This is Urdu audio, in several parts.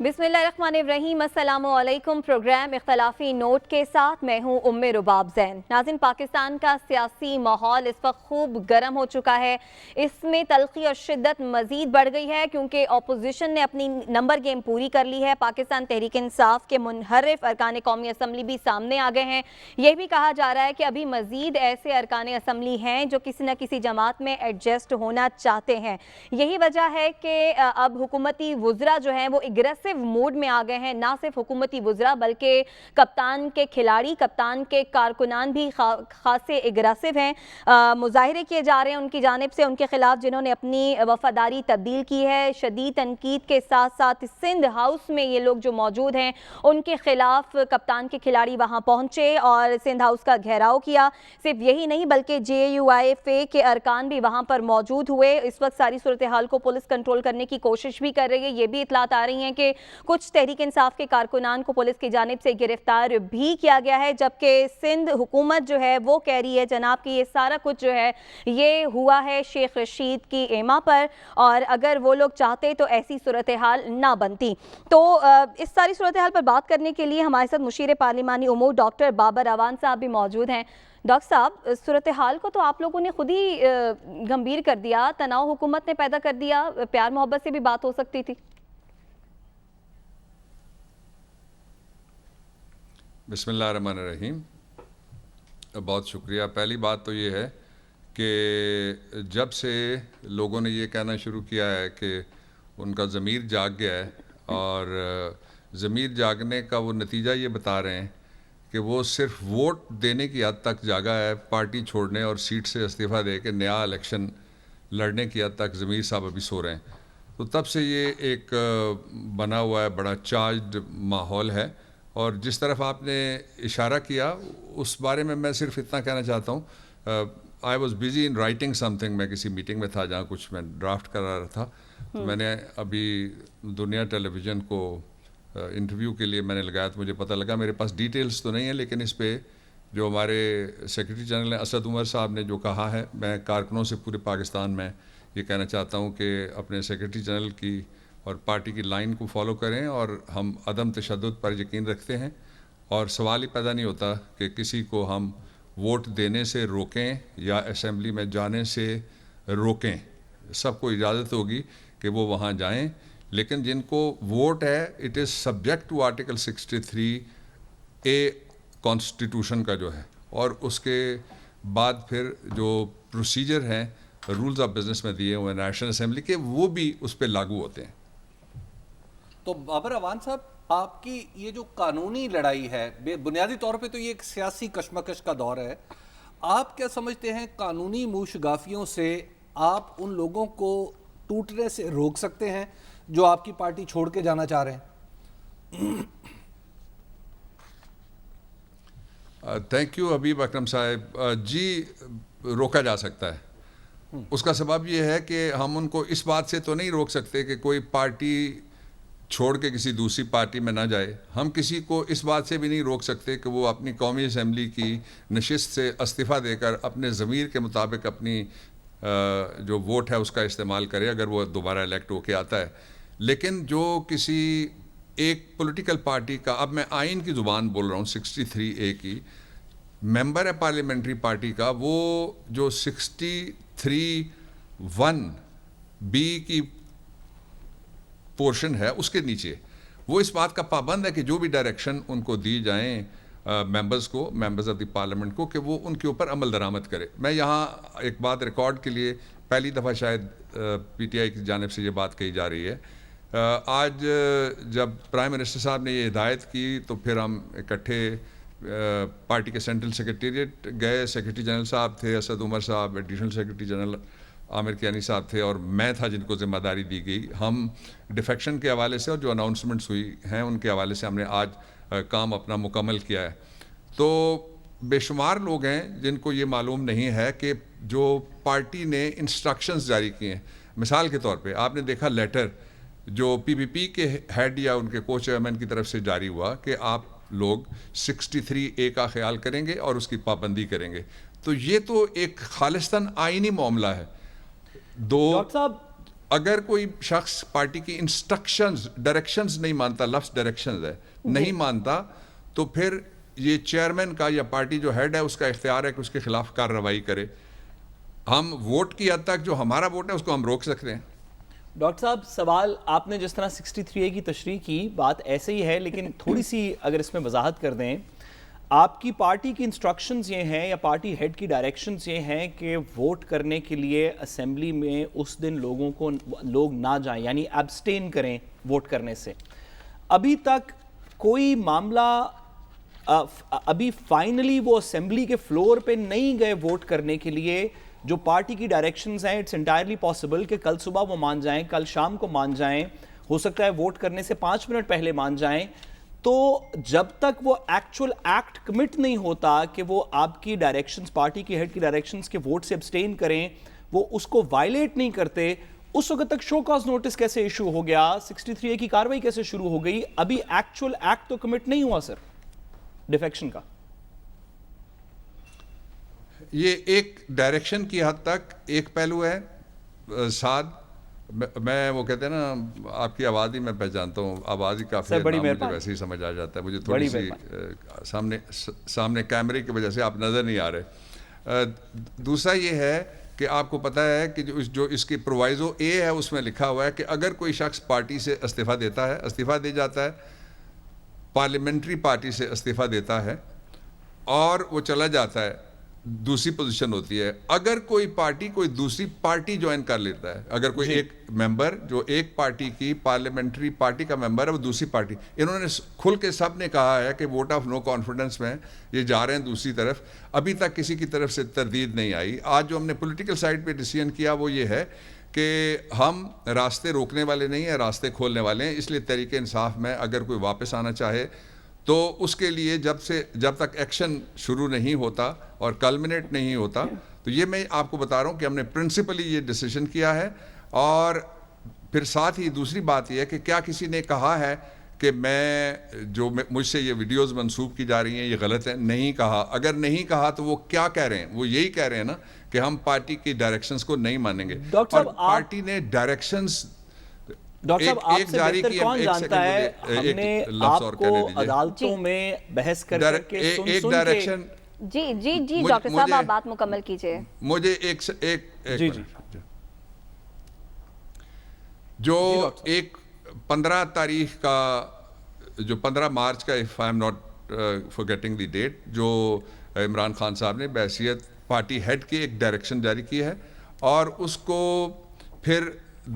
بسم اللہ الرحمن الرحیم، السلام علیکم۔ پروگرام اختلافی نوٹ کے ساتھ میں ہوں ام رباب زین۔ ناظرین، پاکستان کا سیاسی ماحول اس وقت خوب گرم ہو چکا ہے۔ اس میں تلخی اور شدت مزید بڑھ گئی ہے کیونکہ اپوزیشن نے اپنی نمبر گیم پوری کر لی ہے۔ پاکستان تحریک انصاف کے منحرف ارکان قومی اسمبلی بھی سامنے آ گئے ہیں۔ یہ بھی کہا جا رہا ہے کہ ابھی مزید ایسے ارکان اسمبلی ہیں جو کسی نہ کسی جماعت میں ایڈجسٹ ہونا چاہتے ہیں۔ یہی وجہ ہے کہ اب حکومتی وزراء جو ہیں وہ اگریسو موڈ میں آ گئے ہیں۔ نہ صرف حکومتی وزراء بلکہ کپتان کے کھلاڑی، کپتان کے کارکنان بھی خاصے اگریسو ہیں۔ مظاہرے کیے جا رہے ہیں ان کی جانب سے ان کے خلاف جنہوں نے اپنی وفاداری تبدیل کی ہے۔ شدید تنقید کے ساتھ ساتھ سندھ ہاؤس میں یہ لوگ جو موجود ہیں ان کے خلاف کپتان کے کھلاڑی وہاں پہنچے اور سندھ ہاؤس کا گھیراؤ کیا۔ صرف یہی نہیں بلکہ JUIFA کے ارکان بھی وہاں پر موجود ہوئے۔ اس وقت ساری صورتحال کو پولیس کنٹرول کرنے کی کوشش بھی کر رہی ہے۔ یہ بھی اطلاعات آ رہی ہیں کہ کچھ تحریک انصاف کے کارکنان کو پولیس کی جانب سے گرفتار بھی کیا گیا ہے، جبکہ سندھ حکومت جو ہے وہ کہہ رہی ہے جناب کہ یہ سارا کچھ جو ہے یہ ہوا ہے شیخ رشید کی ایما پر، اور اگر وہ لوگ چاہتے تو ایسی صورتحال نہ بنتی۔ تو اس ساری صورتحال پر بات کرنے کے لیے ہمارے ساتھ مشیر پارلیمانی امور ڈاکٹر بابر اعوان صاحب بھی موجود ہیں۔ ڈاکٹر صاحب، صورتحال کو تو آپ لوگوں نے خود ہی گمبھیر کر دیا، تناؤ حکومت نے پیدا کر دیا، پیار محبت سے بھی بات ہو سکتی تھی۔ بسم اللہ الرحمن الرحیم، بہت شکریہ۔ پہلی بات تو یہ ہے کہ جب سے لوگوں نے یہ کہنا شروع کیا ہے کہ ان کا ضمیر جاگ گیا ہے، اور ضمیر جاگنے کا وہ نتیجہ یہ بتا رہے ہیں کہ وہ صرف ووٹ دینے کی حد تک جاگا ہے، پارٹی چھوڑنے اور سیٹ سے استعفیٰ دے کے نیا الیکشن لڑنے کی حد تک ضمیر صاحب ابھی سو رہے ہیں۔ تو تب سے یہ ایک بنا ہوا ہے بڑا چارجڈ ماحول ہے، اور جس طرف آپ نے اشارہ کیا اس بارے میں میں صرف اتنا کہنا چاہتا ہوں۔ I was busy in writing some thing, میں کسی میٹنگ میں تھا جہاں کچھ میں ڈرافٹ کرا رہا تھا، تو میں نے ابھی دنیا ٹیلی ویژن کو انٹرویو کے لیے میں نے لگایا، تو مجھے پتہ لگا، میرے پاس ڈیٹیلز تو نہیں ہیں لیکن اس پہ جو ہمارے سیکرٹری جنرل اسد عمر صاحب نے جو کہا ہے، میں کارکنوں سے پورے پاکستان میں یہ کہنا چاہتا ہوں کہ اپنے سیکرٹری جنرل کی اور پارٹی کی لائن کو فالو کریں، اور ہم عدم تشدد پر یقین رکھتے ہیں، اور سوال ہی پیدا نہیں ہوتا کہ کسی کو ہم ووٹ دینے سے روکیں یا اسمبلی میں جانے سے روکیں۔ سب کو اجازت ہوگی کہ وہ وہاں جائیں، لیکن جن کو ووٹ ہے it is subject to article 63A constitution کا جو ہے، اور اس کے بعد پھر جو پروسیجر ہیں رولز آف بزنس میں دیے ہوئے نیشنل اسمبلی کے، وہ بھی اس پہ لاگو ہوتے ہیں۔ تو بابر اعوان صاحب، آپ کی یہ جو قانونی لڑائی ہے، بنیادی طور پہ تو یہ ایک سیاسی کشمکش کا دور ہے، آپ کیا سمجھتے ہیں قانونی موشگافیوں سے آپ ان لوگوں کو ٹوٹنے سے روک سکتے ہیں جو آپ کی پارٹی چھوڑ کے جانا چاہ رہے ہیں؟ تھینک یو حبیب اکرم صاحب۔ جی، روکا جا سکتا ہے۔ اس کا سبب یہ ہے کہ ہم ان کو اس بات سے تو نہیں روک سکتے کہ کوئی پارٹی چھوڑ کے کسی دوسری پارٹی میں نہ جائے۔ ہم کسی کو اس بات سے بھی نہیں روک سکتے کہ وہ اپنی قومی اسمبلی کی نشست سے استعفیٰ دے کر اپنے ضمیر کے مطابق اپنی جو ووٹ ہے اس کا استعمال کرے اگر وہ دوبارہ الیکٹ ہو کے آتا ہے۔ لیکن جو کسی ایک پولیٹیکل پارٹی کا، اب میں آئین کی زبان بول رہا ہوں 63A کی، ممبر ہے پارلیمنٹری پارٹی کا، وہ جو 63(1)B کی پورشن ہے اس کے نیچے وہ اس بات کا پابند ہے کہ جو بھی ڈائریکشن ان کو دی جائیں ممبرز آف دی پارلیمنٹ کو، کہ وہ ان کے اوپر عمل درآمد کرے۔ میں یہاں ایک بات ریکارڈ کے لیے پہلی دفعہ شاید PTI کی جانب سے یہ بات کہی جا رہی ہے۔ آج جب پرائم منسٹر صاحب نے یہ ہدایت کی تو پھر ہم اکٹھے پارٹی کے سینٹرل سیکریٹریٹ گئے، سیکرٹری جنرل صاحب تھے اسد عمر صاحب، ایڈیشنل سیکرٹری جنرل عامر کیانی صاحب تھے، اور میں تھا جن کو ذمہ داری دی گئی۔ ہم ڈیفیکشن کے حوالے سے اور جو اناؤنسمنٹس ہوئی ہیں ان کے حوالے سے ہم نے آج کام اپنا مکمل کیا ہے۔ تو بے شمار لوگ ہیں جن کو یہ معلوم نہیں ہے کہ جو پارٹی نے انسٹرکشنز جاری کیے ہیں، مثال کے طور پہ آپ نے دیکھا لیٹر جو PPP کے ہیڈ یا ان کے کو چیئرمین کی طرف سے جاری ہوا کہ آپ لوگ 63A کا خیال کریں گے اور اس کی پابندی کریں گے۔ تو یہ تو ایک خالصتاً آئینی معاملہ ہے۔ ڈاکٹر صاحب، اگر کوئی شخص پارٹی کی انسٹرکشنز ڈائریکشنز نہیں مانتا, لفظ ڈائریکشنز ہے نہیں مانتا, تو پھر یہ چیئرمین کا یا پارٹی جو ہیڈ ہے اس کا اختیار ہے کہ اس کے خلاف کارروائی کرے. ہم ووٹ کی حد تک جو ہمارا ووٹ ہے اس کو ہم روک سکتے ہیں. ڈاکٹر صاحب سوال آپ نے جس طرح 63A کی تشریح کی بات ایسے ہی ہے, لیکن تھوڑی سی اگر اس میں وضاحت کر دیں. آپ کی پارٹی کی انسٹرکشنز یہ ہیں یا پارٹی ہیڈ کی ڈائریکشنز یہ ہیں کہ ووٹ کرنے کے لیے اسمبلی میں اس دن لوگ نہ جائیں, یعنی ایبسٹین کریں ووٹ کرنے سے. ابھی تک کوئی معاملہ ابھی فائنلی وہ اسمبلی کے فلور پہ نہیں گئے ووٹ کرنے کے لیے. جو پارٹی کی ڈائریکشنز ہیں اٹس انٹائرلی پاسبل کہ کل صبح وہ مان جائیں, کل شام کو مان جائیں, ہو سکتا ہے ووٹ کرنے سے 5 منٹ پہلے مان جائیں. تو جب تک وہ ایکچول ایکٹ کمٹ نہیں ہوتا کہ وہ آپ کی ڈائریکشنز, پارٹی کی ہیڈ کی ڈائریکشنز کے ووٹ سے ابسٹین کریں, وہ اس کو وائلیٹ نہیں کرتے, اس وقت تک شو کاز نوٹس کیسے ایشو ہو گیا, 63A کی کاروائی کیسے شروع ہو گئی؟ ابھی ایکچول ایکٹ تو کمٹ نہیں ہوا سر ڈیفیکشن کا. یہ ایک ڈائریکشن کی حد تک ایک پہلو ہے. ساتھ میں وہ کہتے ہیں نا, آپ کی آواز ہی میں پہچانتا ہوں, آواز ہی کافی ہے, مجھے ویسے ہی سمجھ آ جاتا ہے. مجھے تھوڑی سی سامنے کیمرے کی وجہ سے آپ نظر نہیں آ رہے. دوسرا یہ ہے کہ آپ کو پتہ ہے کہ جو اس کی پرووائزو اے ہے اس میں لکھا ہوا ہے کہ اگر کوئی شخص پارٹی سے استعفیٰ دیتا ہے, استعفیٰ دے جاتا ہے, پارلیمنٹری پارٹی سے استعفیٰ دیتا ہے اور وہ چلا جاتا ہے, دوسری پوزیشن ہوتی ہے. اگر کوئی پارٹی کوئی دوسری پارٹی جوائن کر لیتا ہے, اگر کوئی ایک ممبر جو ایک پارٹی کی پارلیمنٹری پارٹی کا ممبر ہے وہ دوسری پارٹی, انہوں نے کھل کے سب نے کہا ہے کہ ووٹ آف نو کانفیڈنس میں یہ جا رہے ہیں دوسری طرف. ابھی تک کسی کی طرف سے تردید نہیں آئی. آج جو ہم نے پولیٹیکل سائڈ پہ ڈیسیژن کیا وہ یہ ہے کہ ہم راستے روکنے والے نہیں ہیں, راستے کھولنے والے ہیں. اس لیے تحریک انصاف میں اگر کوئی واپس آنا چاہے تو اس کے لیے جب تک ایکشن شروع نہیں ہوتا اور کلمنیٹ نہیں ہوتا, تو یہ میں آپ کو بتا رہا ہوں کہ ہم نے پرنسپلی یہ ڈیسیژن کیا ہے. اور پھر ساتھ ہی دوسری بات یہ ہے کہ کیا کسی نے کہا ہے کہ مجھ سے یہ ویڈیوز منسوب کی جا رہی ہیں یہ غلط ہیں؟ نہیں کہا. اگر نہیں کہا تو وہ کیا کہہ رہے ہیں؟ وہ یہی کہہ رہے ہیں نا کہ ہم پارٹی کی ڈائریکشنز کو نہیں مانیں گے. اور پارٹی نے ڈائریکشنز ڈاکٹر صاحب آپ سے بہتر کون جانتا ہے, ہم نے آپ کو عدالتوں میں بحث کر کے سن کے. جی ڈاکٹر صاحب آپ بات مکمل کیجئے. مجھے جو ایک 15 تاریخ کا, جو 15 مارچ کا, if I am not forgetting the date, جو عمران خان صاحب نے بحیثیت پارٹی ہیڈ کی ایک ڈائریکشن جاری کی ہے اور اس کو پھر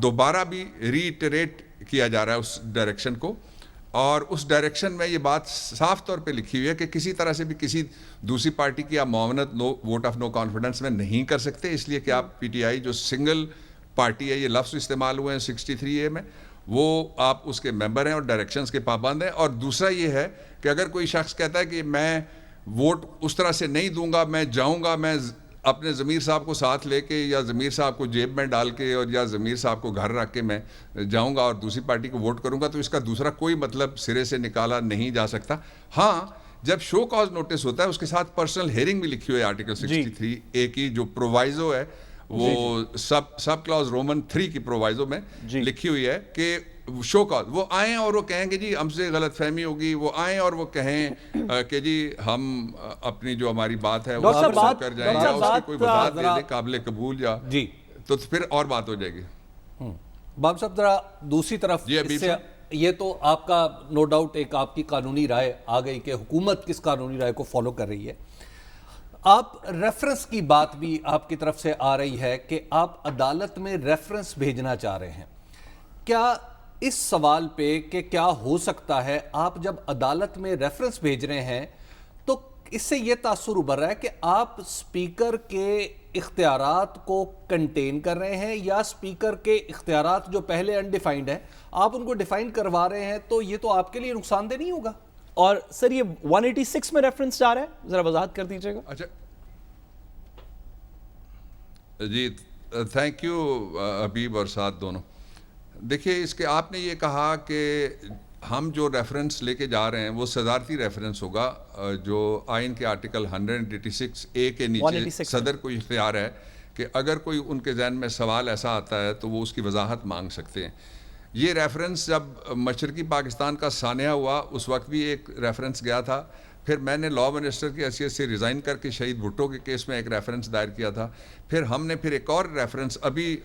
دوبارہ بھی ریٹریٹ کیا جا رہا ہے اس ڈائریکشن کو. اور اس ڈائریکشن میں یہ بات صاف طور پہ لکھی ہوئی ہے کہ کسی طرح سے بھی کسی دوسری پارٹی کی آپ معاونت ووٹ آف نو کانفیڈنس میں نہیں کر سکتے, اس لیے کہ آپ پی ٹی آئی جو سنگل پارٹی ہے, یہ لفظ استعمال ہوئے ہیں 63A میں, وہ آپ اس کے ممبر ہیں اور ڈائریکشنز کے پابند ہیں. اور دوسرا یہ ہے کہ اگر کوئی شخص کہتا ہے کہ میں ووٹ اس طرح سے نہیں دوں گا, میں جاؤں گا, میں اپنے ضمیر صاحب کو ساتھ لے کے یا ضمیر صاحب کو جیب میں ڈال کے اور یا ضمیر صاحب کو گھر رکھ کے میں جاؤں گا اور دوسری پارٹی کو ووٹ کروں گا, تو اس کا دوسرا کوئی مطلب سرے سے نکالا نہیں جا سکتا. ہاں, جب شو کاز نوٹس ہوتا ہے اس کے ساتھ پرسنل ہیئرنگ بھی لکھی ہوئی ہے آرٹیکل 63A کی جو پرووائزو ہے, وہ سب کلاز رومن 3 کی پرووائزو میں لکھی ہوئی ہے کہ شو کاز وہ آئیں اور وہ کہیں کہ جی ہم سے غلط فہمی ہوگی, وہ آئیں اور وہ کہیں کہ جی ہم اپنی جو ہماری بات ہے وہ کر جائیں یا اس کی کوئی وضاحت دے دیں قابل قبول, یا تو پھر اور بات ہو جائے گی. باب صاحب ذرا دوسری طرف, یہ تو آپ کا نو ڈاؤٹ ایک آپ کی قانونی رائے آ گئی کہ حکومت کس قانونی رائے کو فالو کر رہی ہے. آپ ریفرنس کی بات بھی آپ کی طرف سے آ رہی ہے کہ آپ عدالت میں ریفرنس بھیجنا چاہ رہے ہیں. کیا اس سوال پہ کہ کیا ہو سکتا ہے آپ جب عدالت میں ریفرنس بھیج رہے ہیں تو اس سے یہ تاثر ابھر رہا ہے کہ آپ اسپیکر کے اختیارات کو کنٹین کر رہے ہیں یا اسپیکر کے اختیارات جو پہلے انڈیفائنڈ ہیں آپ ان کو ڈیفائن کروا رہے ہیں, تو یہ تو آپ کے لیے نقصان دہ نہیں ہوگا؟ اور سر یہ 186 میں ریفرنس جا رہا ہے, ذرا وضاحت کر دیجئے گا. اچھا جی, تھینک یو حبیب اور ساتھ دونوں. دیکھیے, اس کے آپ نے یہ کہا کہ ہم جو ریفرنس لے کے جا رہے ہیں وہ صدارتی ریفرنس ہوگا جو آئین کے آرٹیکل 186A کے نیچے صدر کو اختیار ہے کہ اگر کوئی ان کے ذہن میں سوال ایسا آتا ہے تو وہ اس کی وضاحت مانگ سکتے ہیں. یہ ریفرنس جب مشرقی پاکستان کا سانحہ ہوا اس وقت بھی ایک ریفرنس گیا تھا. پھر میں نے لا منسٹر کی حیثیت سے ریزائن کر کے شہید بھٹو کے کیس میں ایک ریفرنس دائر کیا تھا. پھر ہم نے ایک اور ریفرنس ابھی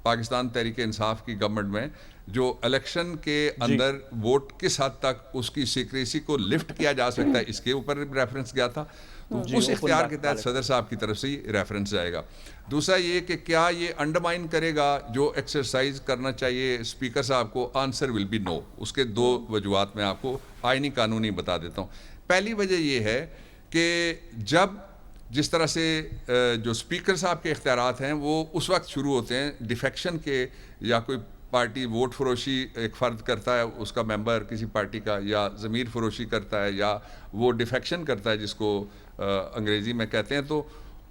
پاکستان تحریک انصاف کی گورنمنٹ میں جو الیکشن کے اندر ووٹ کس حد تک اس کی سیکریسی کو لفٹ کیا جا سکتا ہے اس کے اوپر ریفرنس گیا تھا. تو اس اختیار کے تحت صدر صاحب کی طرف سے یہ ریفرنس جائے گا. دوسرا یہ کہ کیا یہ انڈرمائن کرے گا جو ایکسرسائز کرنا چاہیے اسپیکر صاحب کو؟ آنسر ول بی نو. اس کے دو وجوہات میں آپ کو آئینی قانونی بتا دیتا ہوں. پہلی وجہ یہ ہے کہ جب جس طرح سے جو اسپیکر صاحب کے اختیارات ہیں وہ اس وقت شروع ہوتے ہیں ڈیفیکشن کے, یا کوئی پارٹی ووٹ فروشی ایک فرد کرتا ہے اس کا ممبر کسی پارٹی کا, یا ضمیر فروشی کرتا ہے, یا وہ ڈیفیکشن کرتا ہے جس کو انگریزی میں کہتے ہیں, تو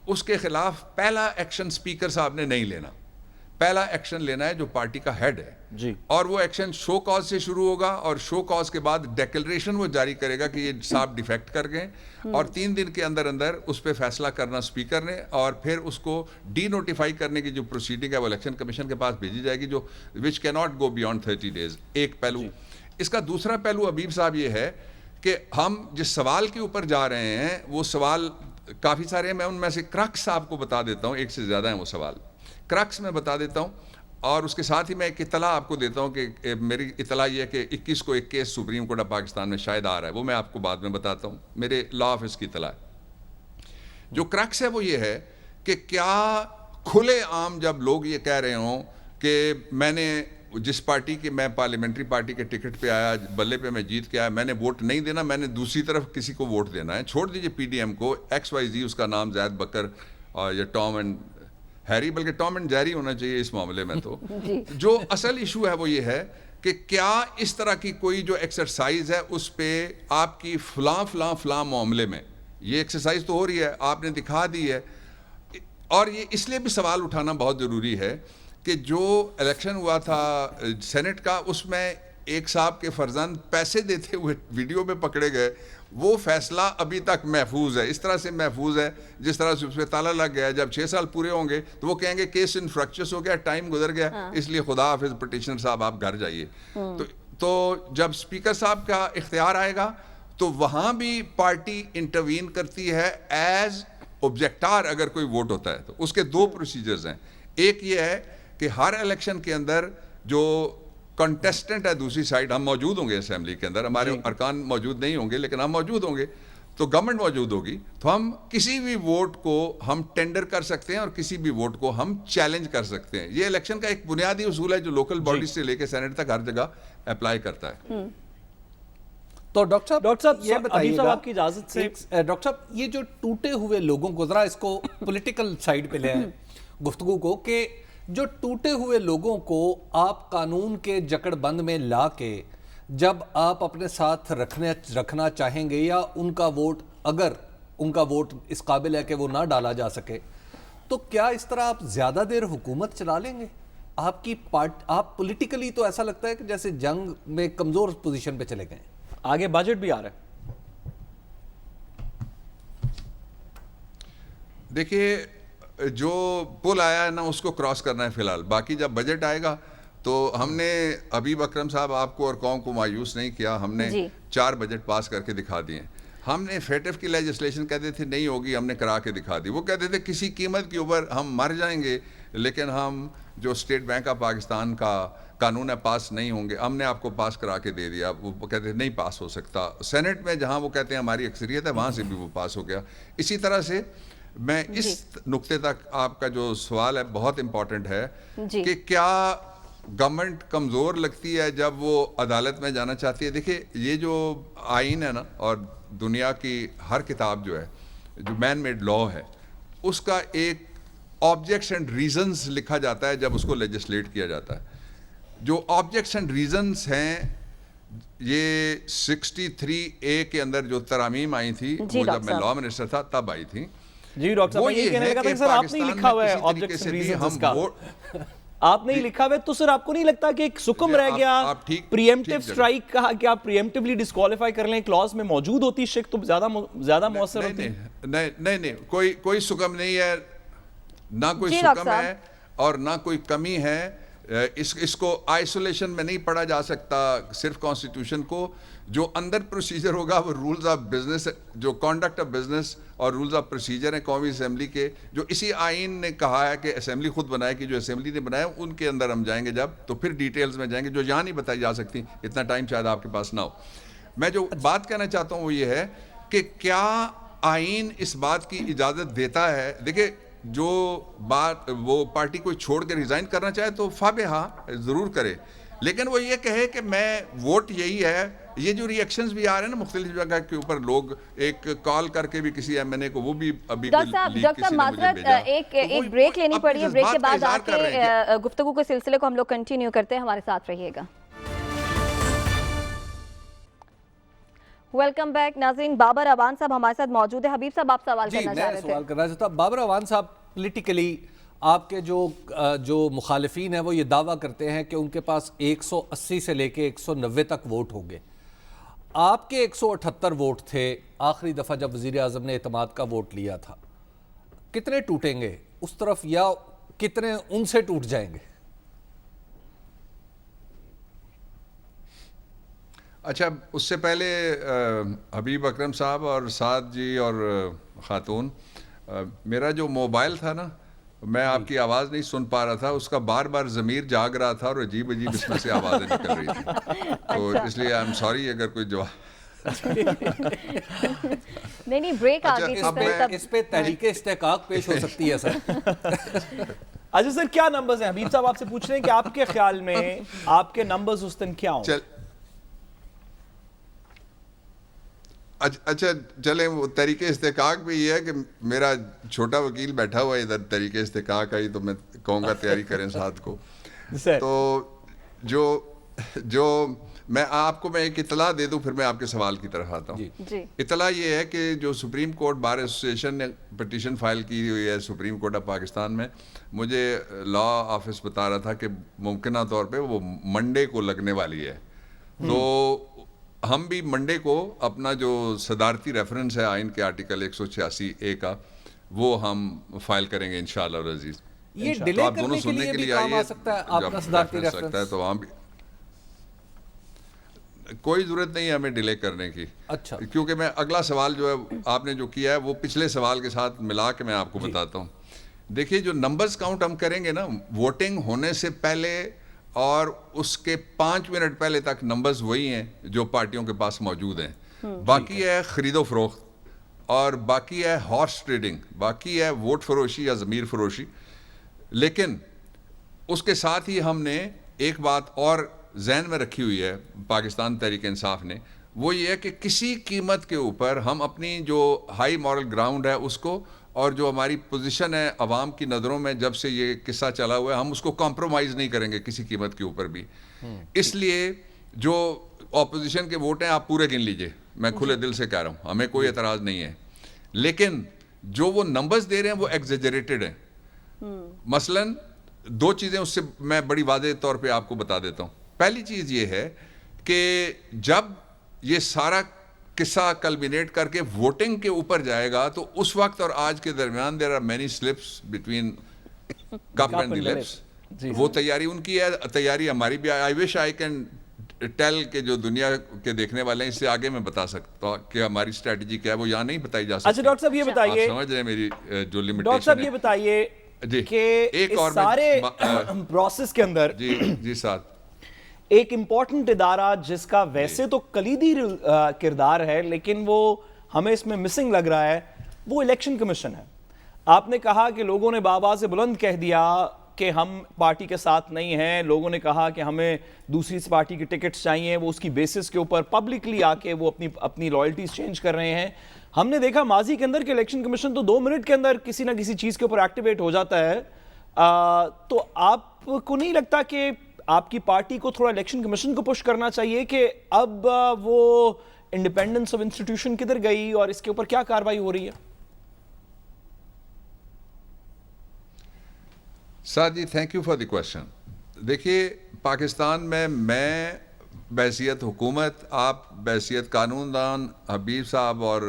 اس کے خلاف پہلا ایکشن اسپیکر صاحب نے نہیں لینا. پہلا ایکشن لینا ہے جو پارٹی کا ہیڈ ہے جی, اور وہ ایکشن شو کاز سے شروع ہوگا, اور شو کاز کے بعد ڈیکلریشن وہ جاری کرے گا کہ یہ صاحب ڈیفیکٹ کر گئے, اور 3 دن کے اندر اندر اس پہ فیصلہ کرنا اسپیکر نے, اور پھر اس کو ڈی نوٹیفائی کرنے کی جو پروسیڈنگ ہے وہ الیکشن کمیشن کے پاس بھیجی جائے گی, جو وچ کی ناٹ گو بیونڈ 30 days. ایک پہلو. اس کا دوسرا پہلو حبیب صاحب یہ ہے کہ ہم جس سوال کے اوپر جا رہے ہیں وہ سوال کافی سارے ہیں. میں ان میں سے کرکس آپ کو بتا دیتا ہوں, ایک سے زیادہ ہیں وہ سوال. کرکس میں بتا دیتا ہوں, اور اس کے ساتھ ہی میں ایک اطلاع آپ کو دیتا ہوں کہ میری اطلاع یہ ہے کہ 21 کو ایک case supreme court of Pakistan میں شاید آ رہا ہے, وہ میں آپ کو بعد میں بتاتا ہوں. میرے لا آفس کی اطلاع ہے. جو کرکس ہے وہ یہ ہے کہ کیا کھلے عام جب لوگ یہ کہہ رہے ہوں کہ میں نے جس پارٹی کے میں پارلیمنٹری پارٹی کے ٹکٹ پہ آیا, بلے پہ میں جیت کے آیا, میں نے ووٹ نہیں دینا, میں نے دوسری طرف کسی کو ووٹ دینا ہے, چھوڑ دیجئے پی ڈی ایم کو, XYZ اس کا نام زید بکر اور یا ٹام اینڈ ہیری, بلکہ ٹام اینڈ جیری ہونا چاہیے اس معاملے میں. تو جو اصل ایشو ہے وہ یہ ہے کہ کیا اس طرح کی کوئی جو ایکسرسائز ہے اس پہ آپ کی فلاں معاملے میں یہ ایکسرسائز تو ہو رہی ہے, آپ نے دکھا دی ہے. اور یہ اس لیے بھی سوال اٹھانا بہت ضروری ہے کہ جو الیکشن ہوا تھا سینٹ کا, اس میں ایک صاحب کے فرزند پیسے دیتے ہوئے ویڈیو میں پکڑے گئے, وہ فیصلہ ابھی تک محفوظ ہے. اس طرح سے محفوظ ہے جس طرح سے اس پہ تالا لگ گیا ہے. جب 6 سال پورے ہوں گے تو وہ کہیں گے کیس انفریکچس ہو گیا, ٹائم گزر گیا, اس لیے خدا حافظ پٹیشنر صاحب آپ گھر جائیے. تو جب اسپیکر صاحب کا اختیار آئے گا تو وہاں بھی پارٹی انٹروین کرتی ہے ایز اوبجیکٹار. اگر کوئی ووٹ ہوتا ہے تو اس کے 2 پروسیجرز ہیں. ایک یہ ہے کہ ہر الیکشن کے اندر جو کنٹیسٹنٹ ہے دوسری سائڈ, ہم موجود ہوں گے اسمبلی کے اندر, ہمارے ارکان موجود نہیں ہوں گے لیکن ہم موجود ہوں گے, تو گورنمنٹ موجود ہوگی, تو ہم کسی بھی ووٹ کو ہم ٹینڈر کر سکتے ہیں اور کسی بھی ووٹ کو ہم چیلنج کر سکتے ہیں. یہ الیکشن کا ایک بنیادی اصول ہے جو لوکل باڈی سے لے کے سینٹ تک ہر جگہ اپلائی کرتا ہے. تو ڈاکٹر صاحب یہ بتائیے گا, آپ کی اجازت سے ڈاکٹر صاحب یہ جو ٹوٹے ہوئے لوگوں کو, ذرا اس کو پولیٹیکل سائیڈ پہ لے آئیں گفتگو کو, کہ جو ٹوٹے ہوئے لوگوں کو آپ قانون کے جکڑ بند میں لا کے جب آپ اپنے ساتھ رکھنا چاہیں گے, یا ان کا ووٹ, اگر ان کا ووٹ اس قابل ہے کہ وہ نہ ڈالا جا سکے, تو کیا اس طرح آپ زیادہ دیر حکومت چلا لیں گے؟ آپ کی آپ پولیٹیکلی تو ایسا لگتا ہے کہ جیسے جنگ میں کمزور پوزیشن پہ چلے گئے. آگے بجٹ بھی آ رہا ہے. دیکھیے جو پل آیا ہے نا اس کو کراس کرنا ہے فی الحال, باقی جب بجٹ آئے گا تو ہم نے حبیب اکرم صاحب آپ کو اور قوم کو مایوس نہیں کیا, ہم نے 4 بجٹ پاس کر کے دکھا دیے. ہم نے فیٹف کی لیجسلیشن کہتے تھے نہیں ہوگی, ہم نے کرا کے دکھا دی. وہ کہتے تھے کسی قیمت کے اوپر ہم مر جائیں گے لیکن ہم جو اسٹیٹ بینک آف پاکستان کا قانون ہے پاس نہیں ہوں گے, ہم نے آپ کو پاس کرا کے دے دیا. وہ کہتے ہیں نہیں پاس ہو سکتا. سینٹ میں جہاں وہ کہتے ہیں ہماری اکثریت ہے وہاں سے بھی وہ پاس ہو گیا. اسی طرح سے میں اس نقطے تک آپ کا جو سوال ہے بہت امپورٹنٹ ہے کہ کیا گورنمنٹ کمزور لگتی ہے جب وہ عدالت میں جانا چاہتی ہے. دیکھیے یہ جو آئین ہے نا, اور دنیا کی ہر کتاب جو ہے جو مین میڈ لا ہے, اس کا ایک آبجیکٹس اینڈ ریزنز لکھا جاتا ہے جب اس کو لیجسلیٹ کیا جاتا ہے. جو آبجیکٹس اینڈ ریزنز ہیں یہ 63A کے اندر جو ترامیم آئی تھی وہ جب میں لا منسٹر تھا تب آئی تھی. جی ڈاکٹر صاحب, میں یہ کہنے لگا تھا کہ سر آپ نہیں لکھا ہوا ہے آبجیکٹس اینڈ ریزنز کا, آپ نہیں لکھا ہوا ہے, تو سر آپ کو نہیں لگتا کہ ایک سکم رہ گیا پریمپٹیو سٹرائک کہا کہ آپ پریمپٹیولی ڈسکوالیفائی کر لیں, کلاس میں موجود ہوتی شک تو زیادہ مؤثر ہوتی. نہیں کوئی سکم نہیں ہے. نہ کوئی جی ڈاکٹر سکم صاحب۔ ہے اور نہ کوئی کمی ہے. اس کو آئسولیشن میں نہیں پڑھا جا سکتا صرف کانسٹیٹیوشن کو. جو اندر پروسیجر ہوگا وہ رولز آف بزنس، جو کانڈکٹ آف بزنس اور رولز آف پروسیجر ہیں قومی اسمبلی کے، جو اسی آئین نے کہا ہے کہ اسمبلی خود بنائے کہ جو اسمبلی نے بنایا ان کے اندر ہم جائیں گے جب، تو پھر ڈیٹیلز میں جائیں گے جو یہاں نہیں بتائی جا سکتی، اتنا ٹائم شاید آپ کے پاس نہ ہو. میں جو بات کہنا چاہتا ہوں وہ یہ ہے کہ کیا آئین اس بات کی اجازت دیتا ہے. دیکھیں جو بات وہ پارٹی کوئی چھوڑ کے ریزائن کرنا چاہے تو فابہا ضرور کرے، لیکن وہ یہ کہے کہ میں ووٹ یہی ہے. یہ جو ریئیکشنز بھی آ رہے ہیں نا مختلف جگہ کے اوپر، لوگ ایک کال کر کے بھی کسی ایم این اے کو، وہ بھی ابھی ڈاکٹر صاحب معذرت ایک بریک لینی پڑی ہے، بریک کے بعد آ کے گفتگو کے سلسلے کو ہم لوگ کنٹینیو کرتے ہیں. ہمارے ساتھ رہیے گا. ویلکم بیک ناظرین. بابر اعوان صاحب ہمارے ساتھ موجود ہے. حبیب صاحب آپ سوال کرنا چاہ رہے تھے. سوال کرنا چاہتا ہوں بابر اعوان صاحب. پولیٹیکلی آپ کے جو مخالفین ہیں وہ یہ دعویٰ کرتے ہیں کہ ان کے پاس 180 سے لے کے 190 تک ووٹ ہوں گے. آپ کے 178 ووٹ تھے آخری دفعہ جب وزیر اعظم نے اعتماد کا ووٹ لیا تھا. کتنے ٹوٹیں گے اس طرف یا کتنے ان سے ٹوٹ جائیں گے؟ اچھا، اس سے پہلے حبیب اکرم صاحب اور سعد جی اور خاتون، میرا جو موبائل تھا نا، میں آپ کی آواز نہیں سن پا رہا تھا، اس کا بار بار ضمیر جاگ رہا تھا اور عجیب عجیب اس میں سے آوازیں نکل رہی تھی. تو اس لیے آئی ایم سوری اگر کوئی جواب نہیں بریک آ گئی، اس پہ تحریک استحقاق پیش ہو سکتی ہے سر. اچھا سر، کیا نمبرز ہیں؟ حبیب صاحب آپ سے پوچھ رہے ہیں کہ آپ کے خیال میں آپ کے نمبرز اس دن کیا ہوں؟ اچھا چلیں، وہ تحریک استحقاق بھی یہ ہے کہ میرا چھوٹا وکیل بیٹھا ہوا ہے ادھر، تحریک استحقاق آئی تو میں کہوں گا تیاری کریں ساتھ کو. تو جو میں آپ کو میں ایک اطلاع دے دوں پھر میں آپ کے سوال کی طرف آتا ہوں. اطلاع یہ ہے کہ جو سپریم کورٹ بار ایسوسیشن نے پٹیشن فائل کی ہوئی ہے سپریم کورٹ آف پاکستان میں، مجھے لا آفس بتا رہا تھا کہ ممکنہ طور پہ وہ منڈے کو لگنے والی ہے. تو ہم بھی منڈے کو اپنا جو صدارتی ریفرنس ہے آئین کے آرٹیکل 186A کا، وہ ہم فائل کریں گے انشاءاللہ العزیز. یہ ڈیلے کرنے کے لیے بھی کام آ سکتا ہے آپ کا صدارتی ریفرنس؟ تو وہاں بھی کوئی ضرورت نہیں ہے ہمیں ڈیلے کرنے کی. اچھا، کیونکہ میں اگلا سوال جو ہے آپ نے جو کیا ہے وہ پچھلے سوال کے ساتھ ملا کے میں آپ کو بتاتا ہوں. دیکھیے جو نمبرز کاؤنٹ ہم کریں گے نا، ووٹنگ ہونے سے پہلے اور اس کے 5 منٹ پہلے تک نمبرز وہی ہیں جو پارٹیوں کے پاس موجود ہیں. باقی ہے خرید و فروخت، اور باقی ہے ہارس ٹریڈنگ، باقی ہے ووٹ فروشی یا ضمیر فروشی. لیکن اس کے ساتھ ہی ہم نے ایک بات اور ذہن میں رکھی ہوئی ہے پاکستان تحریک انصاف نے، وہ یہ ہے کہ کسی قیمت کے اوپر ہم اپنی جو ہائی مورل گراؤنڈ ہے اس کو، اور جو ہماری پوزیشن ہے عوام کی نظروں میں جب سے یہ قصہ چلا ہوا ہے، ہم اس کو کمپرومائز نہیں کریں گے کسی قیمت کے اوپر بھی. اس لیے جو اپوزیشن کے ووٹ ہیں آپ پورے گن لیجئے، میں کھلے دل سے کہہ رہا ہوں، ہمیں کوئی اعتراض نہیں ہے. لیکن جو وہ نمبرز دے رہے ہیں وہ ایگزیجریٹڈ ہیں. مثلاً 2 چیزیں اس سے میں بڑی واضح طور پہ آپ کو بتا دیتا ہوں. پہلی چیز یہ ہے کہ جب یہ سارا قصہ کلمینیٹ کر کے ووٹنگ کے اوپر جائے گا تو اس وقت اور آج کے درمیان there are many slips between cup and the lips. وہ تیاری ان کی ہے، تیاری ہماری بھی. آئی وش آئی کین ٹیل کہ جو دنیا کے دیکھنے والے ہیں اس سے آگے میں بتا سکتا ہوں کہ ہماری اسٹریٹجی کیا ہے، وہ یہاں نہیں بتائی جا سکتی. اچھا ڈاکٹر صاحب یہ بتائیے، آپ سمجھ رہے ہیں میری جو لمیٹیشن ہے. ڈاکٹر صاحب یہ بتائیے کہ اس سارے پروسیس کے اندر جی ساتھ ایک امپورٹنٹ ادارہ جس کا ویسے تو کلیدی کردار ہے لیکن وہ ہمیں اس میں مسنگ لگ رہا ہے، وہ الیکشن کمیشن ہے. آپ نے کہا کہ لوگوں نے بآواز بلند کہہ دیا کہ ہم پارٹی کے ساتھ نہیں ہیں، لوگوں نے کہا کہ ہمیں دوسری پارٹی کی ٹکٹس چاہیے، وہ اس کی بیسس کے اوپر پبلکلی آ کے وہ اپنی لائلٹیز چینج کر رہے ہیں. ہم نے دیکھا ماضی کے اندر کہ الیکشن کمیشن تو 2 منٹ کے اندر کسی نہ کسی چیز کے اوپر ایکٹیویٹ ہو جاتا ہے. تو آپ کو نہیں لگتا کہ آپ کی پارٹی کو تھوڑا الیکشن کمیشن کو پش کرنا چاہیے کہ اب وہ انڈیپینڈنس آف انسٹیٹیوشن کدھر گئی اور اس کے اوپر کیا کارروائی ہو رہی ہے؟ Saad ji thank you for the question. دیکھیے پاکستان میں بحیثیت حکومت، آپ بحیثیت قانون دان، حبیب صاحب اور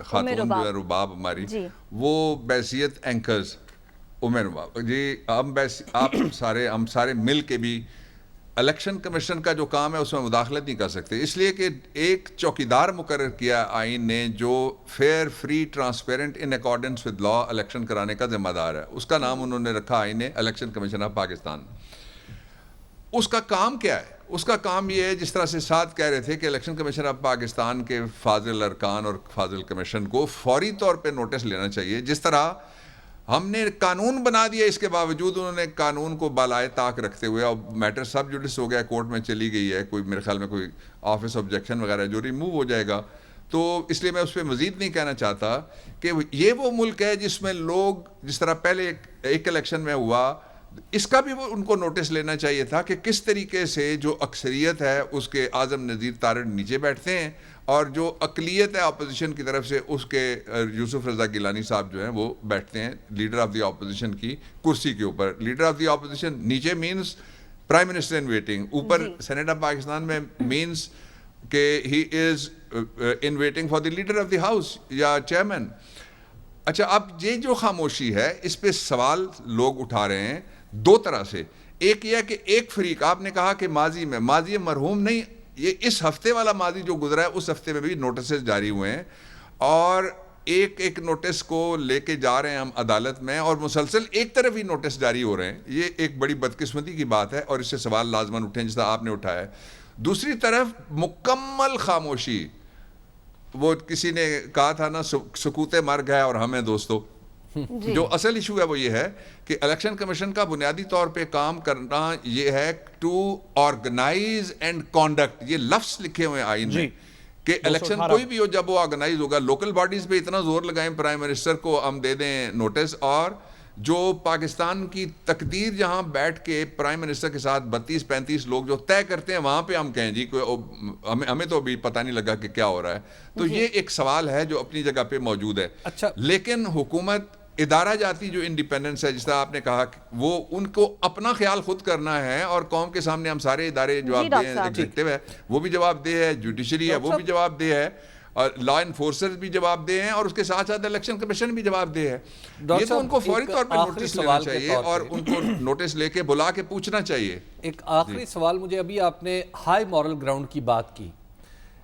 خاتون جو ہے رباب ہماری، وہ بحیثیت اینکرز عمر جی ہم سارے مل کے بھی الیکشن کمیشن کا جو کام ہے اس میں مداخلت نہیں کر سکتے، اس لیے کہ ایک چوکیدار مقرر کیا آئین نے جو fair, free, transparent in accordance with law election کرانے کا ذمہ دار ہے. اس کا نام انہوں نے رکھا آئین نے الیکشن کمیشن آف پاکستان. اس کا کام کیا ہے؟ اس کا کام یہ ہے، جس طرح سے ساتھ کہہ رہے تھے کہ الیکشن کمیشن آف پاکستان کے فاضل ارکان اور فاضل کمیشن کو فوری طور پہ نوٹس لینا چاہیے. جس طرح ہم نے قانون بنا دیا، اس کے باوجود انہوں نے قانون کو بالائے طاق رکھتے ہوئے، اور میٹر سب جوڈس ہو گیا، کورٹ میں چلی گئی ہے، کوئی میرے خیال میں کوئی آفس آبجیکشن وغیرہ جو ریموو ہو جائے گا. تو اس لیے میں اس پہ مزید نہیں کہنا چاہتا کہ یہ وہ ملک ہے جس میں لوگ، جس طرح پہلے ایک الیکشن میں ہوا، اس کا بھی وہ ان کو نوٹس لینا چاہیے تھا کہ کس طریقے سے جو اکثریت ہے اس کے اعظم نذیر تارڑ نیچے بیٹھتے ہیں، اور جو اقلیت ہے اپوزیشن کی طرف سے اس کے یوسف رضا گیلانی صاحب جو ہیں وہ بیٹھتے ہیں لیڈر آف دی اپوزیشن کی کرسی کے اوپر. لیڈر آف دی اپوزیشن نیچے means prime minister in waiting, اوپر سینیٹ آف پاکستان میں مینس کہ he is in waiting for the leader of the house یا چیئرمین. اچھا، اب یہ جو خاموشی ہے اس پہ سوال لوگ اٹھا رہے ہیں دو طرح سے. ایک یہ ہے کہ ایک فریق، آپ نے کہا کہ ماضی مرحوم نہیں، یہ اس ہفتے والا ماضی جو گزرا ہے اس ہفتے میں بھی نوٹسز جاری ہوئے ہیں، اور ایک ایک نوٹس کو لے کے جا رہے ہیں ہم عدالت میں، اور مسلسل ایک طرف ہی نوٹس جاری ہو رہے ہیں. یہ ایک بڑی بدقسمتی کی بات ہے، اور اس سے سوال لازماً اٹھیں جس طرح آپ نے اٹھایا ہے. دوسری طرف مکمل خاموشی. وہ کسی نے کہا تھا نا، سکوت مرگ ہے اور ہمیں دوستو. جو اصل ایشو ہے وہ یہ ہے کہ الیکشن کمیشن کا بنیادی طور پہ کام کرنا یہ ہے ٹو آرگنائز اینڈ کانڈکٹ. یہ لفظ لکھے ہوئے آئین میں کہ الیکشن کوئی بھی ہو جب وہ آرگنائز ہوگا. لوکل باڈیز پہ اتنا زور لگائیں پرائم منسٹر کو ہم دے دیں نوٹس، اور جو پاکستان کی تقدیر جہاں بیٹھ کے پرائم منسٹر کے ساتھ 32-35 لوگ جو طے کرتے ہیں وہاں پہ ہم کہیں جی ہمیں تو ابھی پتہ نہیں لگا کہ کیا ہو رہا ہے. تو یہ ایک سوال ہے جو اپنی جگہ پہ موجود ہے. اچھا، لیکن حکومت ادارہ جاتی جو انڈیپینڈنس ہے، جس طرح آپ نے کہا، وہ ان کو اپنا خیال خود کرنا ہے، اور قوم کے سامنے ہم سارے ادارے جواب دہ ہیں. ایگزیکٹو ہے وہ بھی جواب دہ ہے، جوڈیشری ہے وہ بھی جواب دہ ہے، اور لا انفورسرز بھی جواب دہ ہیں، اور اس کے ساتھ ساتھ الیکشن کمیشن بھی جواب دہ ہے. یہ تو ان کو فوری طور پر نوٹس لینا چاہیے، اور ان کو نوٹس لے کے بلا کے پوچھنا چاہیے. ایک آخری سوال مجھے، ابھی آپ نے ہائی مورل گراؤنڈ کی بات کی،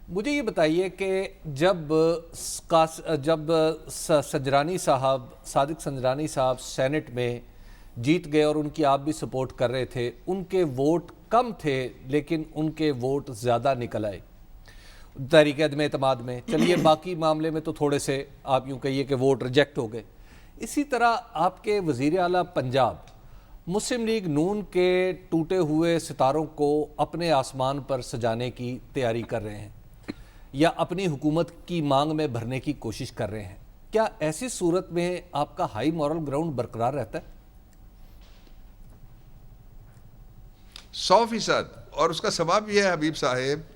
مجھے یہ بتائیے کہ جب سنجرانی صاحب، صادق سنجرانی صاحب سینٹ میں جیت گئے اور ان کی آپ بھی سپورٹ کر رہے تھے، ان کے ووٹ کم تھے لیکن ان کے ووٹ زیادہ نکل آئے تحریک عدم اعتماد میں. چلیے باقی معاملے میں تو تھوڑے سے آپ یوں کہیے کہ ووٹ ریجیکٹ ہو گئے. اسی طرح آپ کے وزیر اعلیٰ پنجاب مسلم لیگ نون کے ٹوٹے ہوئے ستاروں کو اپنے آسمان پر سجانے کی تیاری کر رہے ہیں، یا اپنی حکومت کی مانگ میں بھرنے کی کوشش کر رہے ہیں. کیا ایسی صورت میں آپ کا ہائی مورل گراؤنڈ برقرار رہتا ہے؟ 100%. اور اس کا سبب یہ ہے حبیب صاحب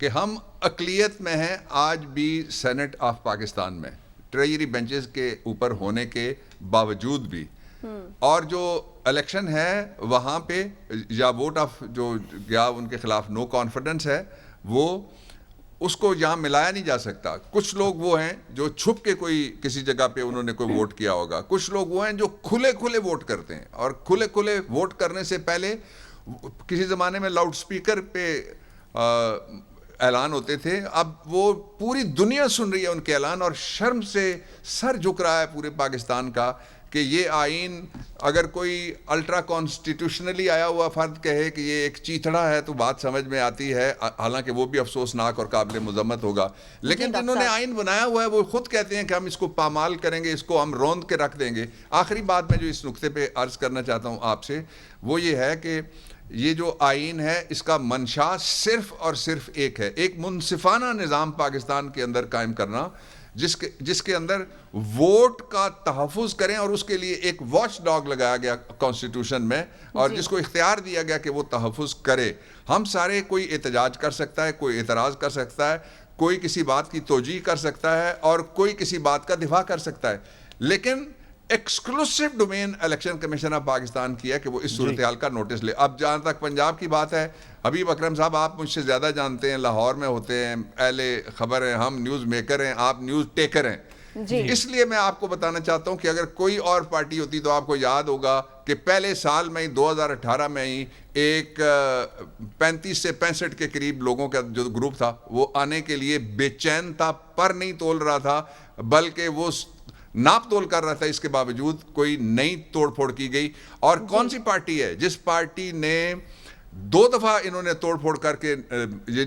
کہ ہم اقلیت میں ہیں آج بھی سینٹ آف پاکستان میں، ٹریجری بینچز کے اوپر ہونے کے باوجود بھی. اور جو الیکشن ہے وہاں پہ یا ووٹ آف جو گیا ان کے خلاف نو کانفیڈنس ہے، وہ اس کو یہاں ملایا نہیں جا سکتا. کچھ لوگ وہ ہیں جو چھپ کے کوئی کسی جگہ پہ انہوں نے کوئی ووٹ کیا ہوگا، کچھ لوگ وہ ہیں جو کھلے کھلے ووٹ کرتے ہیں، اور کھلے کھلے ووٹ کرنے سے پہلے کسی زمانے میں لاؤڈ سپیکر پہ اعلان ہوتے تھے، اب وہ پوری دنیا سن رہی ہے ان کے اعلان، اور شرم سے سر جھک رہا ہے پورے پاکستان کا کہ یہ آئین اگر کوئی الٹرا کانسٹیٹیوشنلی آیا ہوا فرد کہے کہ یہ ایک چیتڑا ہے تو بات سمجھ میں آتی ہے، حالانکہ وہ بھی افسوسناک اور قابل مذمت ہوگا. لیکن جنہوں نے آئین بنایا ہوا ہے وہ خود کہتے ہیں کہ ہم اس کو پامال کریں گے، اس کو ہم روند کے رکھ دیں گے. آخری بات میں جو اس نقطے پہ عرض کرنا چاہتا ہوں آپ سے وہ یہ ہے کہ یہ جو آئین ہے اس کا منشا صرف اور صرف ایک ہے، ایک منصفانہ نظام پاکستان کے اندر قائم کرنا، جس کے اندر ووٹ کا تحفظ کریں، اور اس کے لیے ایک واچ ڈاگ لگایا گیا کانسٹیٹیوشن میں، اور جس کو اختیار دیا گیا کہ وہ تحفظ کرے. ہم سارے، کوئی احتجاج کر سکتا ہے، کوئی اعتراض کر سکتا ہے، کوئی کسی بات کی توجیہ کر سکتا ہے، اور کوئی کسی بات کا دفاع کر سکتا ہے، لیکن exclusive domain election commission of Pakistan کی ہے کہ وہ اس صورتحال کا نوٹس لے. اب جہاں تک پنجاب کی بات ہے، حبیب اکرم صاحب آپ مجھ سے زیادہ جانتے ہیں، لاہور میں ہوتے ہیں، اہل خبر ہیں، ہم نیوز میکر ہیں، آپ نیوز ٹیکر ہیں. جی۔ اس لیے میں آپ کو بتانا چاہتا ہوں کہ اگر کوئی اور پارٹی ہوتی تو آپ کو یاد ہوگا کہ پہلے سال میں 2018 میں ہی ایک 35 سے 65 کے قریب لوگوں کا جو گروپ تھا وہ آنے کے لیے بے چین تھا، پر نہیں تول رہا تھا، بلکہ وہ ناپ تول کر رہا تھا، اس کے باوجود کوئی نئی توڑ پھوڑ کی گئی. اور کون سی پارٹی ہے جس پارٹی نے 2 دفعہ انہوں نے توڑ پھوڑ کر کے، یہ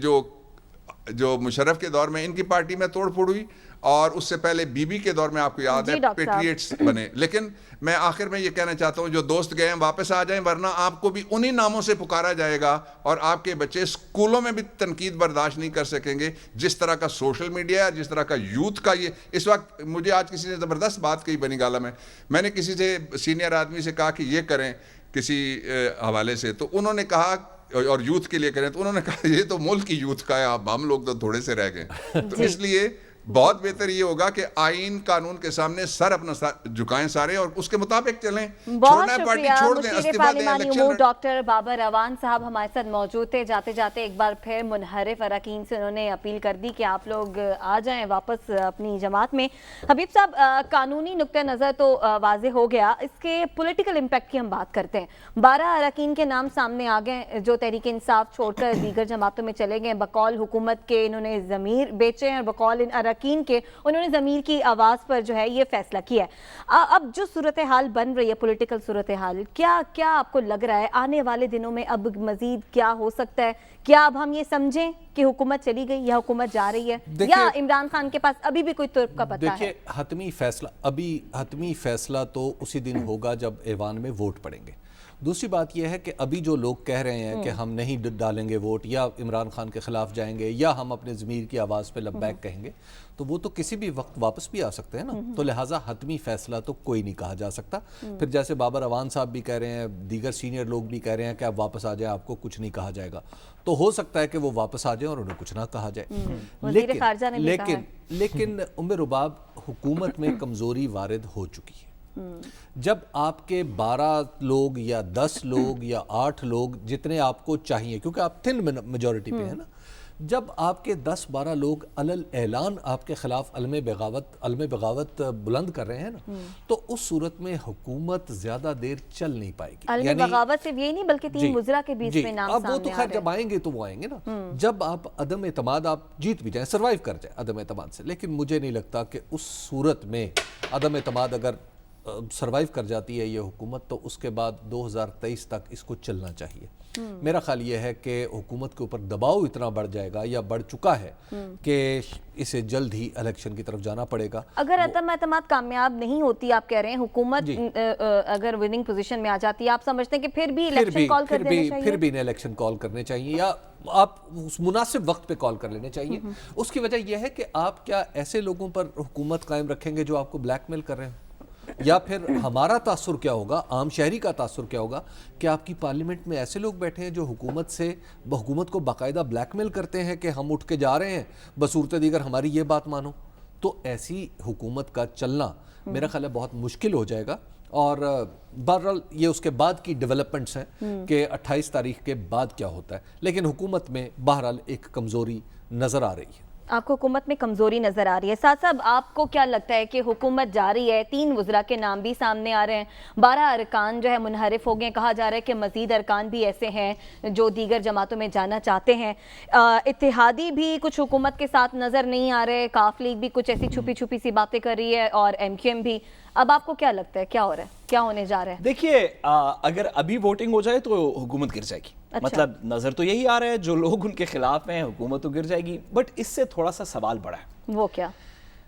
جو مشرف کے دور میں ان کی پارٹی میں توڑ پھوڑ ہوئی، اور اس سے پہلے بی بی کے دور میں آپ کو یاد ہے پیٹریٹس بنے. لیکن میں آخر میں یہ کہنا چاہتا ہوں جو دوست گئے ہیں واپس آ جائیں، ورنہ آپ کو بھی انہی ناموں سے پکارا جائے گا، اور آپ کے بچے اسکولوں میں بھی تنقید برداشت نہیں کر سکیں گے. جس طرح کا سوشل میڈیا ہے، جس طرح کا یوتھ کا یہ اس وقت، مجھے آج کسی نے زبردست بات کہی بنی گالا میں نے کسی سے سینئر آدمی سے کہا کہ یہ کریں کسی حوالے سے، تو انہوں نے کہا، اور یوتھ کے لیے کریں، تو انہوں نے کہا یہ تو ملک کی یوتھ کا ہے، ہم لوگ تو تھوڑے سے رہ گئے. تو اس لیے بہت بہتر یہ ہوگا کہ آئین قانون کے سامنے سر اپنا جھکائیں سارے، اور اس کے مطابق چلیں. بہت شکریہ مشیر پارلیمانی امور ڈاکٹر بابر اعوان صاحب ہمارے ساتھ موجود تھے. جاتے جاتے ایک بار پھر منحرف اراکین سے انہوں نے اپیل کر دی کہ آپ لوگ آ جائیں واپس اپنی جماعت میں. حبیب صاحب، قانونی نقطہ نظر تو واضح ہو گیا، اس کے پولیٹیکل امپیکٹ کی ہم بات کرتے ہیں. 12 اراکین کے نام سامنے آ گئے جو تحریک انصاف چھوڑ کر دیگر جماعتوں میں چلے گئے. بقول حکومت کے انہوں نے ضمیر بیچے ہیں، اور بقول ان اراکین کے انہوں نے ضمیر کی آواز پر جو ہے یہ فیصلہ کیا ہے. اب جو صورتحال بن رہی ہے، پولیٹیکل صورتحال، کیا آپ کو لگ رہا ہے آنے والے دنوں میں اب مزید کیا ہو سکتا ہے؟ کیا اب ہم یہ سمجھیں کہ حکومت چلی گئی یا حکومت جا رہی ہے، یا عمران خان کے پاس ابھی بھی کوئی ترک کا پتہ ہے؟ دیکھیں، حتمی فیصلہ تو اسی دن ہوگا جب ایوان میں ووٹ پڑیں گے. دوسری بات یہ ہے کہ ابھی جو لوگ کہہ رہے ہیں کہ ہم نہیں ڈالیں گے ووٹ، یا عمران خان کے خلاف جائیں گے، یا ہم اپنے ضمیر کی آواز پہ لبیک کہیں گے، تو وہ تو کسی بھی وقت واپس بھی آ سکتے ہیں نا. تو لہٰذا حتمی فیصلہ تو کوئی نہیں کہا جا سکتا. پھر جیسے بابر اعوان صاحب بھی کہہ رہے ہیں، دیگر سینئر لوگ بھی کہہ رہے ہیں کہ آپ واپس آ جائیں، آپ کو کچھ نہیں کہا جائے گا. تو ہو سکتا ہے کہ وہ واپس آ جائیں اور انہیں کچھ نہ کہا جائے. لیکن ام رباب، حکومت میں کمزوری وارد ہو چکی ہے. جب آپ کے 12 لوگ یا 10 لوگ یا 8 لوگ جتنے آپ کو چاہیے، کیونکہ آپ تھن میجورٹی پہ ہیں نا، جب آپ کے 10-12 لوگ علل اعلان آپ کے خلاف علم بغاوت بلند کر رہے ہیں نا، تو اس صورت میں حکومت زیادہ دیر چل نہیں پائے گی. علم بغاوت صرف یہ نہیں بلکہ 3 وزراء کے بیچ میں نام سامنے آ رہے ہیں. اب وہ تو خیر جب آئیں گے تو وہ آئیں گے نا. جب آپ عدم اعتماد، آپ جیت بھی جائیں، سروائیو کر جائیں عدم اعتماد سے، لیکن مجھے نہیں لگتا کہ اس صورت میں عدم اعتماد اگر سروائیو کر جاتی ہے یہ حکومت، تو اس کے بعد 2023 تک اس کو چلنا چاہیے. میرا خیال یہ ہے کہ حکومت کے اوپر دباؤ اتنا بڑھ جائے گا یا بڑھ چکا ہے کہ اسے جلد ہی الیکشن کی طرف جانا پڑے گا. اگر عدم اعتماد کامیاب نہیں ہوتی، آپ کہہ رہے ہیں حکومت اگر وننگ پوزیشن میں آ جاتی ہے، آپ سمجھتے ہیں کہ پھر بھی الیکشن کال کر دینا چاہیے؟ پھر بھی انہیں الیکشن کال کرنے چاہیے، یا آپ مناسب وقت پہ کال کر لینے چاہیے. اس کی وجہ یہ ہے کہ آپ کیا ایسے لوگوں پر حکومت قائم رکھیں گے جو آپ کو بلیک میل کر رہے ہیں، یا پھر ہمارا تاثر کیا ہوگا، عام شہری کا تاثر کیا ہوگا کہ آپ کی پارلیمنٹ میں ایسے لوگ بیٹھے ہیں جو حکومت کو باقاعدہ بلیک میل کرتے ہیں کہ ہم اٹھ کے جا رہے ہیں، بصورت دیگر ہماری یہ بات مانو. تو ایسی حکومت کا چلنا میرا خیال ہے بہت مشکل ہو جائے گا. اور بہرحال یہ اس کے بعد کی ڈیولپمنٹس ہیں کہ 28 تاریخ کے بعد کیا ہوتا ہے. لیکن حکومت میں بہرحال ایک کمزوری نظر آ رہی ہے. آپ کو حکومت میں کمزوری نظر آ رہی ہے. ساتھ صاحب، آپ کو کیا لگتا ہے کہ حکومت جا رہی ہے، 3 وزراء کے نام بھی سامنے آ رہے ہیں، 12 ارکان جو ہے منحرف ہو گئے، کہا جا رہا ہے کہ مزید ارکان بھی ایسے ہیں جو دیگر جماعتوں میں جانا چاہتے ہیں، اتحادی بھی کچھ حکومت کے ساتھ نظر نہیں آ رہے، کاف لیگ بھی کچھ ایسی چھپی سی باتیں کر رہی ہے، اور MQM بھی. اب آپ کو کیا لگتا ہے کیا ہو رہا ہے، کیا ہونے جا رہا ہے؟ دیکھیے، اگر ابھی ووٹنگ ہو جائے تو حکومت گر جائے گی. مطلب نظر تو یہی آ رہا ہے، جو لوگ ان کے خلاف ہیں حکومت تو گر جائے گی. بٹ اس سے تھوڑا سا سوال بڑا ہے. وہ کیا؟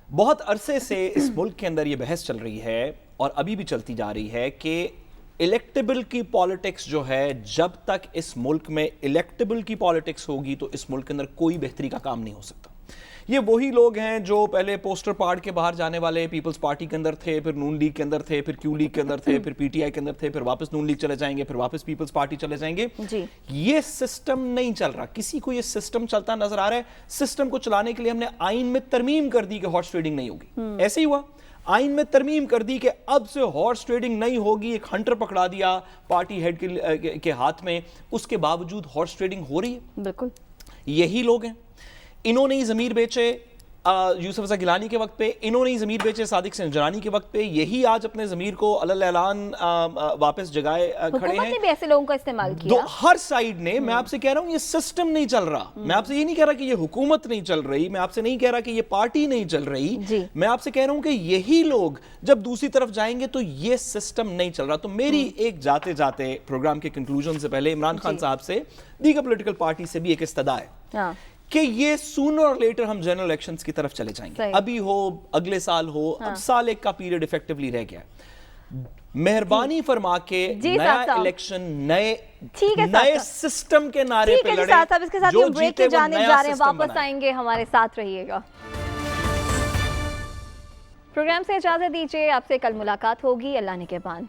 بہت عرصے سے اس ملک کے اندر یہ بحث چل رہی ہے، اور ابھی بھی چلتی جا رہی ہے، کہ الیکٹیبل کی پالیٹکس جو ہے، جب تک اس ملک میں الیکٹیبل کی پالیٹکس ہوگی تو اس ملک کے اندر کوئی بہتری کا کام نہیں ہو سکتا. یہ وہی لوگ ہیں جو پہلے پوسٹر پاڑ کے باہر جانے والے پیپلز پارٹی کے اندر تھے، پھر نون لیگ کے اندر تھے، پھر کیو لیگ کے اندر تھے، پھر PTI کے اندر تھے، پھر واپس نون لیگ چلے جائیں گے، پھر واپس پیپلز پارٹی چلے جائیں گے. یہ سسٹم نہیں چل رہا. کسی کو یہ سسٹم چلتا نظر آ رہا ہے. سسٹم کو چلانے کے لیے ہم نے آئین میں ترمیم کر دی کہ ہارس ٹریڈنگ نہیں ہوگی. ایسے ہی ہوا، آئین میں ترمیم کر دی کہ اب سے ہارس ٹریڈنگ نہیں ہوگی. ایک ہنٹر پکڑا دیا پارٹی ہیڈ کے ہاتھ میں، اس کے باوجود ہارس ٹریڈنگ ہو رہی ہے. بالکل یہی لوگ ہیں، انہوں نے ہی ضمیر بیچے. یوسف رضا گیلانی کے وقت پہ، انہوں نے ضمیر بیچے صادق سنجرانی کے وقت پہ، یہی آج اپنے ضمیر کو علل اعلان واپس جگائے کھڑے حکومت ہیں. نے بھی ایسے لوگوں کا استعمال کیا. ہر سائیڈ نے. میں آپ سے کہہ رہا ہوں یہ سسٹم نہیں چل رہا. میں آپ سے یہ نہیں کہہ رہا کہ یہ حکومت نہیں چل رہی، میں آپ سے نہیں کہہ رہا کہ یہ پارٹی نہیں چل رہی. میں آپ سے کہہ رہا ہوں کہ یہی لوگ جب دوسری طرف جائیں گے تو یہ سسٹم نہیں چل رہا. تو میری ایک جاتے جاتے پروگرام کے کنکلوژن سے پہلے عمران خان صاحب سے دیگر پولیٹیکل پارٹی سے بھی ایک استدعا ہے کہ یہ سونر اور لیٹر ہم جنرل الیکشنز کی طرف چلے جائیں گے. ابھی ہو، اگلے سال ہو، اب سال ایک کا پیریڈ ایفیکٹولی رہ گیا. مہربانی فرما کے نیا الیکشن، نئے سسٹم کے نعرے پہ لڑیں. اس کے ساتھ ہم بریک کے جانے جا رہے ہیں، واپس آئیں گے، ہمارے ساتھ رہیے گا. پروگرام سے اجازت دیجیے، آپ سے کل ملاقات ہوگی. اللہ نگہبان.